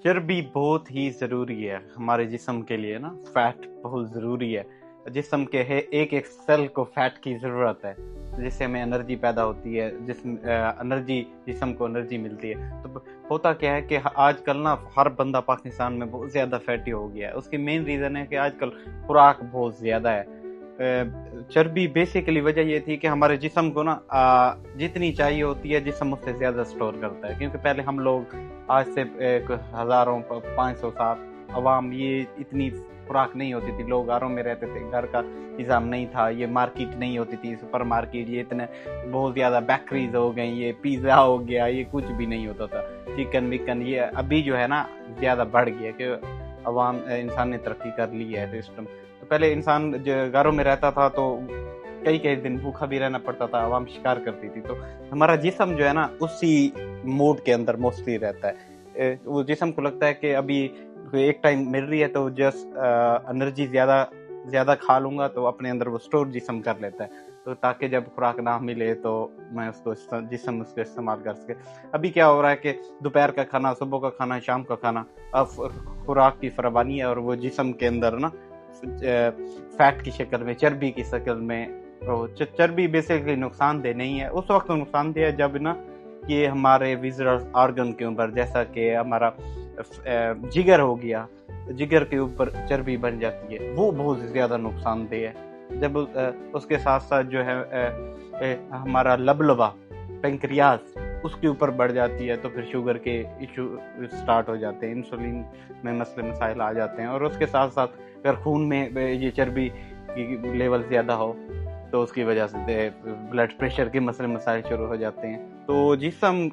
चर्बी बहुत ही ज़रूरी है हमारे जिस्म के लिए ना। फैट बहुत ज़रूरी है। जिस्म के है एक एक सेल को फैट की ज़रूरत है, जिससे हमें एनर्जी पैदा होती है, एनर्जी जिस्म को एनर्जी मिलती है। तो होता क्या है कि आजकल ना हर बंदा पाकिस्तान में बहुत ज़्यादा फैटी हो गया है। उसकी मेन रीज़न है कि आजकल खुराक बहुत ज़्यादा है। चर्बी बेसिकली वजह ये थी कि हमारे जिस्म को ना जितनी चाहिए होती है जिस्म उससे ज़्यादा स्टोर करता है, क्योंकि पहले हम लोग आज से एक हज़ारों 500 साल अवाम ये इतनी खुराक नहीं होती थी, लोग घरों में रहते थे, घर का निज़ाम नहीं था, ये मार्केट नहीं होती थी, सुपर मार्केट, ये इतने बहुत ज़्यादा बेकरीज हो गई, ये पिज़्ज़ा हो गया, ये कुछ भी नहीं होता था, चिकन विकन। ये अभी जो है ना ज़्यादा बढ़ गया कि अवाम इंसान ने तरक्की कर ली है सिस्टम। तो पहले इंसान घरों में रहता था तो कई कई दिन भूखा भी रहना पड़ता था, आवाम शिकार करती थी। तो हमारा जिस्म जो है ना उसी मोड के अंदर मोस्टली रहता है। वो जिस्म को लगता है कि अभी एक टाइम मिल रही है तो जस्ट एनर्जी ज़्यादा खा लूँगा तो अपने अंदर वो स्टोर जिस्म कर लेता है, तो ताकि जब खुराक ना मिले तो मैं उसको जिस्म उसको इस्तेमाल कर सके। अभी क्या हो रहा है कि दोपहर का खाना, सुबह का खाना, शाम का खाना, अब खुराक की फरावानी है और वो जिस्म के अंदर ना फैट की शक्ल में, चर्बी की शक्ल में। तो चर्बी बेसिकली नुकसानदेह नहीं है, उस वक्त नुकसानदेह है जब ना ये हमारे विजरल ऑर्गन के ऊपर, जैसा कि हमारा जिगर हो गया, जिगर के ऊपर चर्बी बन जाती है, वो बहुत ज़्यादा नुकसानदेह है। जब उसके साथ साथ जो है हमारा लबलबा, पेंक्रियाज, उसके ऊपर बढ़ जाती है तो फिर शुगर के इशू स्टार्ट हो जाते हैं, इंसुलिन में मसले मसाइल आ जाते हैं। और उसके साथ साथ अगर खून में ये चर्बी की लेवल ज़्यादा हो तो उसकी वजह से ब्लड प्रेशर के मसले मसाइल शुरू हो जाते हैं। तो जिसम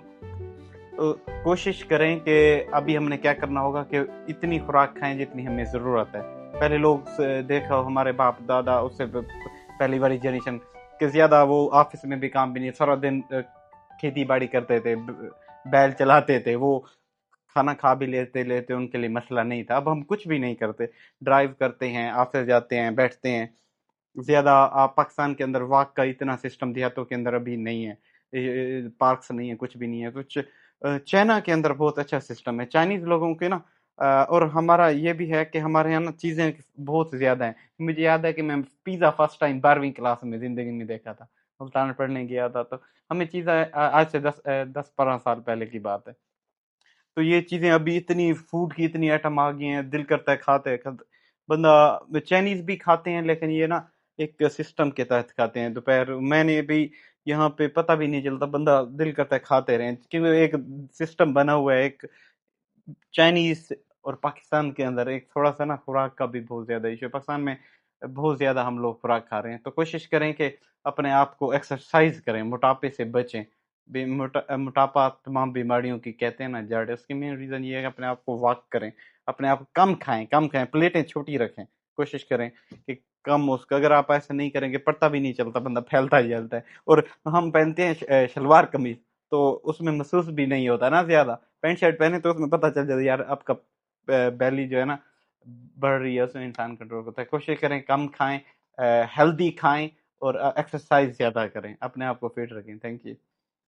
कोशिश करें कि अभी हमने क्या करना होगा कि इतनी खुराक खाएं जितनी हमें ज़रूरत है। पहले लोग देखो हमारे बाप दादा, उससे पहली वाली जनरेशन के ज़्यादा वो ऑफिस में भी काम भी नहीं, सारा दिन खेती बाड़ी करते थे, बैल चलाते थे, वो खाना खा भी लेते उनके लिए मसला नहीं था। अब हम कुछ भी नहीं करते, ड्राइव करते हैं, ऑफिस जाते हैं, बैठते हैं। ज़्यादा पाकिस्तान के अंदर वॉक का इतना सिस्टम देहातों के अंदर अभी नहीं है, पार्क्स नहीं है, कुछ भी नहीं है। कुछ चाइना के अंदर बहुत अच्छा सिस्टम है, चाइनीज़ लोगों के ना। और हमारा ये भी है कि हमारे यहाँ ना चीज़ें बहुत ज़्यादा हैं। मुझे याद है कि मैं पिज़्ज़ा फर्स्ट टाइम 12वीं क्लास में ज़िंदगी में देखा था, मुल्तान पढ़ने गया था। तो हमें चीज़ें आज से 10-12 साल पहले की बात है। तो ये चीज़ें अभी इतनी फूड की इतनी आइटम आ गई हैं, दिल करता है बंदा चाइनीज़ भी खाते हैं, लेकिन ये ना एक सिस्टम के तहत खाते हैं। दोपहर मैंने भी यहाँ पे पता भी नहीं चलता, बंदा दिल करता है खाते रहें, क्योंकि एक सिस्टम बना हुआ है। एक चाइनीज़ और पाकिस्तान के अंदर एक थोड़ा-सा ना खुराक का भी बहुत ज़्यादा इश्यू है। पाकिस्तान में बहुत ज़्यादा हम लोग खुराक खा रहे हैं, तो कोशिश करें कि अपने आप को एक्सरसाइज़ करें, मोटापे से बचें। मोटापा तमाम बीमारियों की कहते हैं ना जड़ है, उसकी मेन रीज़न ये है कि अपने आप को वॉक करें, अपने आप को कम खाएँ, प्लेटें छोटी रखें। कोशिश करें कि कम उसका, अगर आप ऐसा नहीं करेंगे पता भी नहीं चलता, बंदा फैलता ही चलता है। और हम पहनते हैं शलवार कमीज़, तो उसमें महसूस भी नहीं होता ना ज़्यादा। पैंट शर्ट पहने तो उसमें पता चल जाता है यार आपका बैली जो है ना बढ़ रही है, उसमें इंसान कंट्रोल करता है। कोशिश करें कम खाएं, हेल्दी खाएं और एक्सरसाइज ज़्यादा करें, अपने आप को फिट रखें। Thank you.